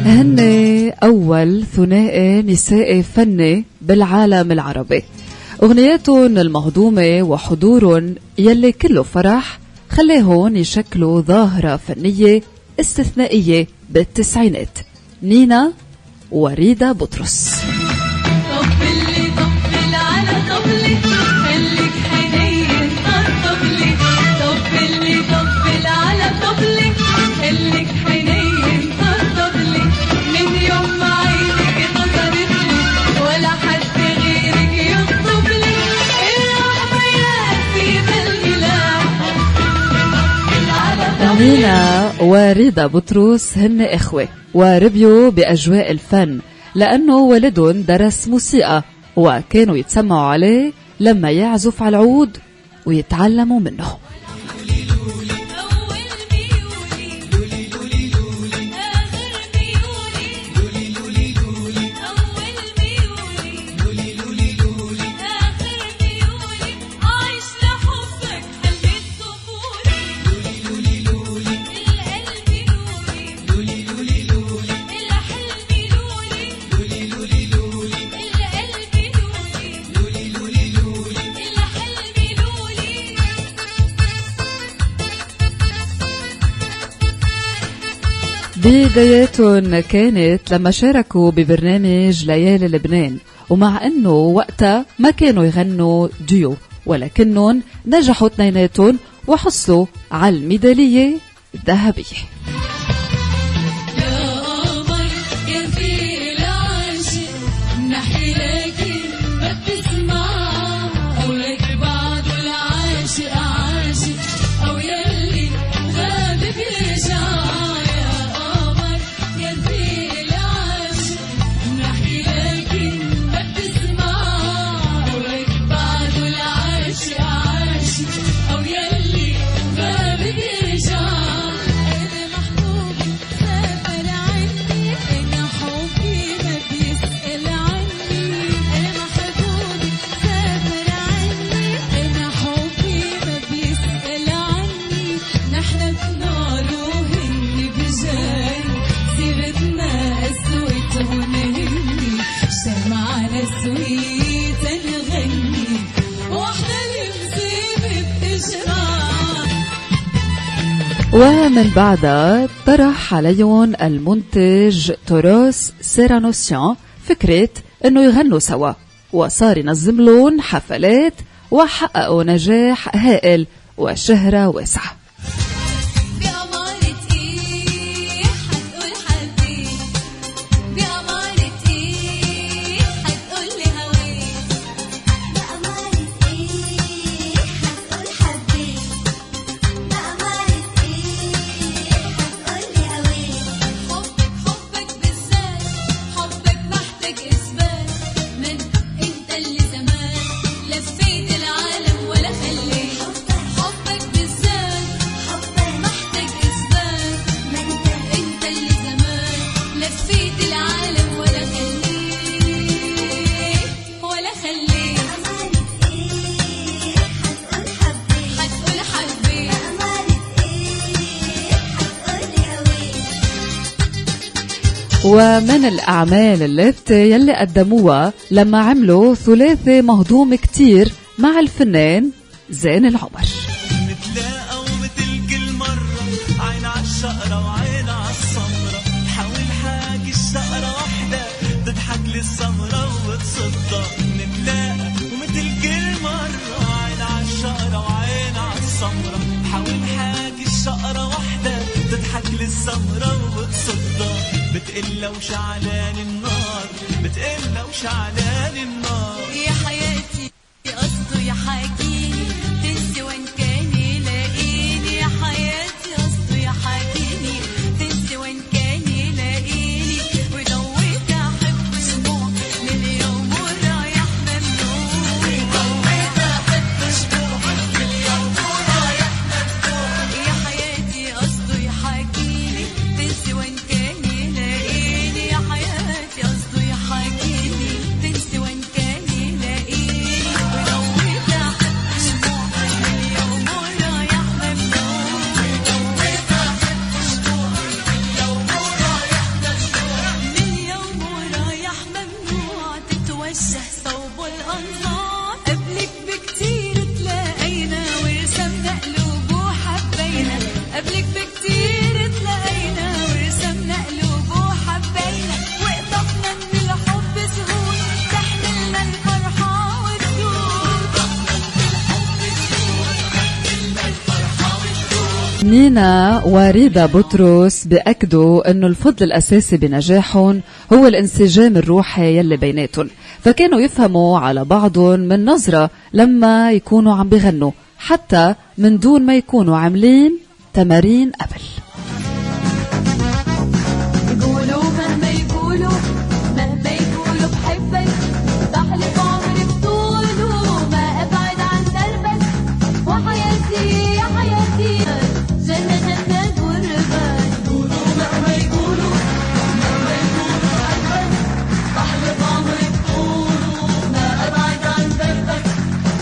هن أول ثنائي نسائي فني بالعالم العربي. أغنياتهم المهضومة وحضورهم يلي كله فرح خليهن يشكلوا ظاهرة فنية استثنائية بالتسعينات. نينا وريدة بطرس. نينا وريدة بطرس هن إخوة وربيوا بأجواء الفن لأنه والدهم درس موسيقى وكانوا يتسمعوا عليه لما يعزف على العود ويتعلموا منه. بداياتهم كانت لما شاركوا ببرنامج ليالي لبنان، ومع انه وقتها ما كانوا يغنوا ديو ولكنهم نجحوا اثنيناتهم وحصلوا على الميدالية الذهبية. ومن بعدها طرح عليهم المنتج توروس سيرانوسيان فكرة انه يغنوا سوا، وصار ينظم لهم حفلات وحققوا نجاح هائل وشهرة واسعة. ومن الأعمال اللفتة يلي قدموها لما عملوا ثلاثي مهضوم كتير مع الفنان زين العمر. نتلاقى ومثل كل مرة عين عالشقرة وعين عالسمرة، حاول حاجي الشقرة واحدة تضحك للسمرة وتصدق. نتلاقى ومثل كل مرة عين عالشقرة وعين عالسمرة، حاول حاجي الشقرة واحدة تضحك للسمرة وتصدق. بتقلّا وشعلان النار، بتقلّا وشعلان النار. يا حياتي قصده يحاكيني تنسي وين كان يلاقيني. يا حياتي قصده يحاكيني تنسي وين كان يلاقيني. ودويت أحب شموع لليوم ورايح ممنوع. ودويت أحب شموع لليوم ورايح ممنوع. يا حياتي قصده يحاكيني تنسي وين كان نينا وريدا بطرس بأكدوا أنه الفضل الأساسي بنجاحهم هو الانسجام الروحي يلي بيناتهم، فكانوا يفهموا على بعضهم من نظرة لما يكونوا عم بيغنوا، حتى من دون ما يكونوا عاملين تمارين قبل. يقولوا مهما يقولوا بحبك، بحلف عمري بطوله ما أبعد عن دربك، وحياتي يا حياتي جنة جنة قربك. يقولوا مهما يقولوا بحبك، بحلف عمري بطوله ما أبعد عن دربك،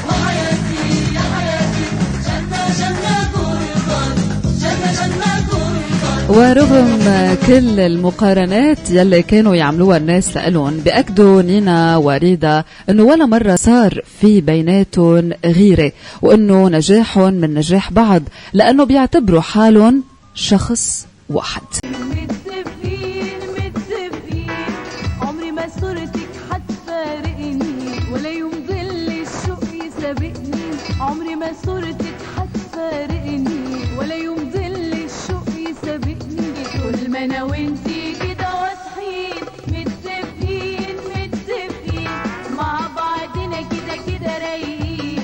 وحياتي يا حياتي جنة جنة قربك، جنة جنة قربك. ورغم كل المقارنات يلي كانوا يعملوها الناس لألون، بأكدوا نينا وريدا أنه ولا مرة صار في بيناتهم غيرة، وأنه نجاحهم من نجاح بعض لأنه بيعتبروا حالهم شخص واحد. متفقين عمري ما صورتك حتفارقني، ولا يوم ظل الشوق يسابقني، عمري ما صورتك حتفارقني، ولا يوم ظل الشوق يسابقني، طول ما انا وانتي كده واضحين، متفقين مع بعضنا كده رايقين.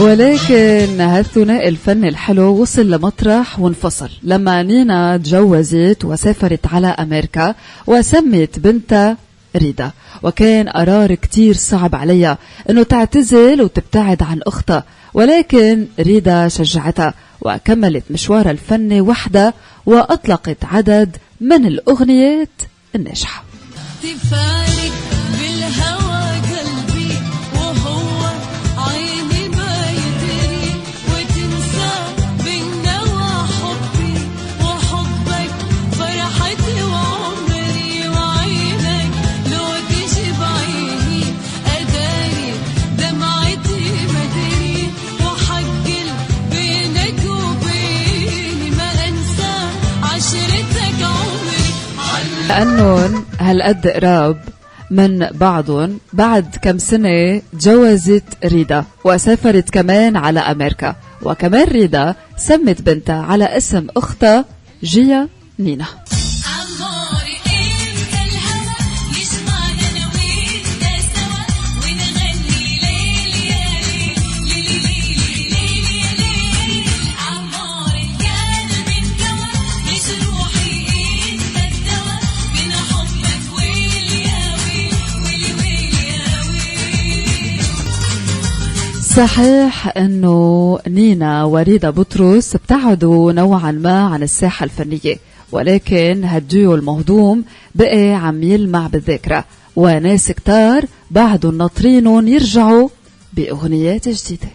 ولكن هالثنائي الفني الحلو وصل لمطرح وانفصل لما نينا تجوزت وسافرت على أمريكا وسمت بنتها ريدا، وكان قرار كتير صعب عليها انه تعتزل وتبتعد عن اختها، ولكن ريدا شجعتها وكملت مشوارها الفني وحدها وأطلقت عدد من الأغنيات الناجحة. تفارق بالهوى قلبي وهو عيني ما يدري، وتنسى بالنوى حبي وحبك فرحتي وعمري، وعينك لو تجي بعيني أداري دمعتي مدري، وحقل بينك وبيني ما أنسى عشرتك عمري. لأنهم هالقد قراب من بعضهم، بعد كم سنة تجوزت ريدا وسافرت كمان على أمريكا، وكمان ريدا سمت بنتها على اسم أختها جيا نينا. صحيح أنه نينا وريدا بطرس ابتعدوا نوعا ما عن الساحة الفنية، ولكن هالديو المهضوم بقى عم يلمع بالذاكرة، وناس كتار بعدوا ناطرينهم يرجعوا بأغنيات جديدة.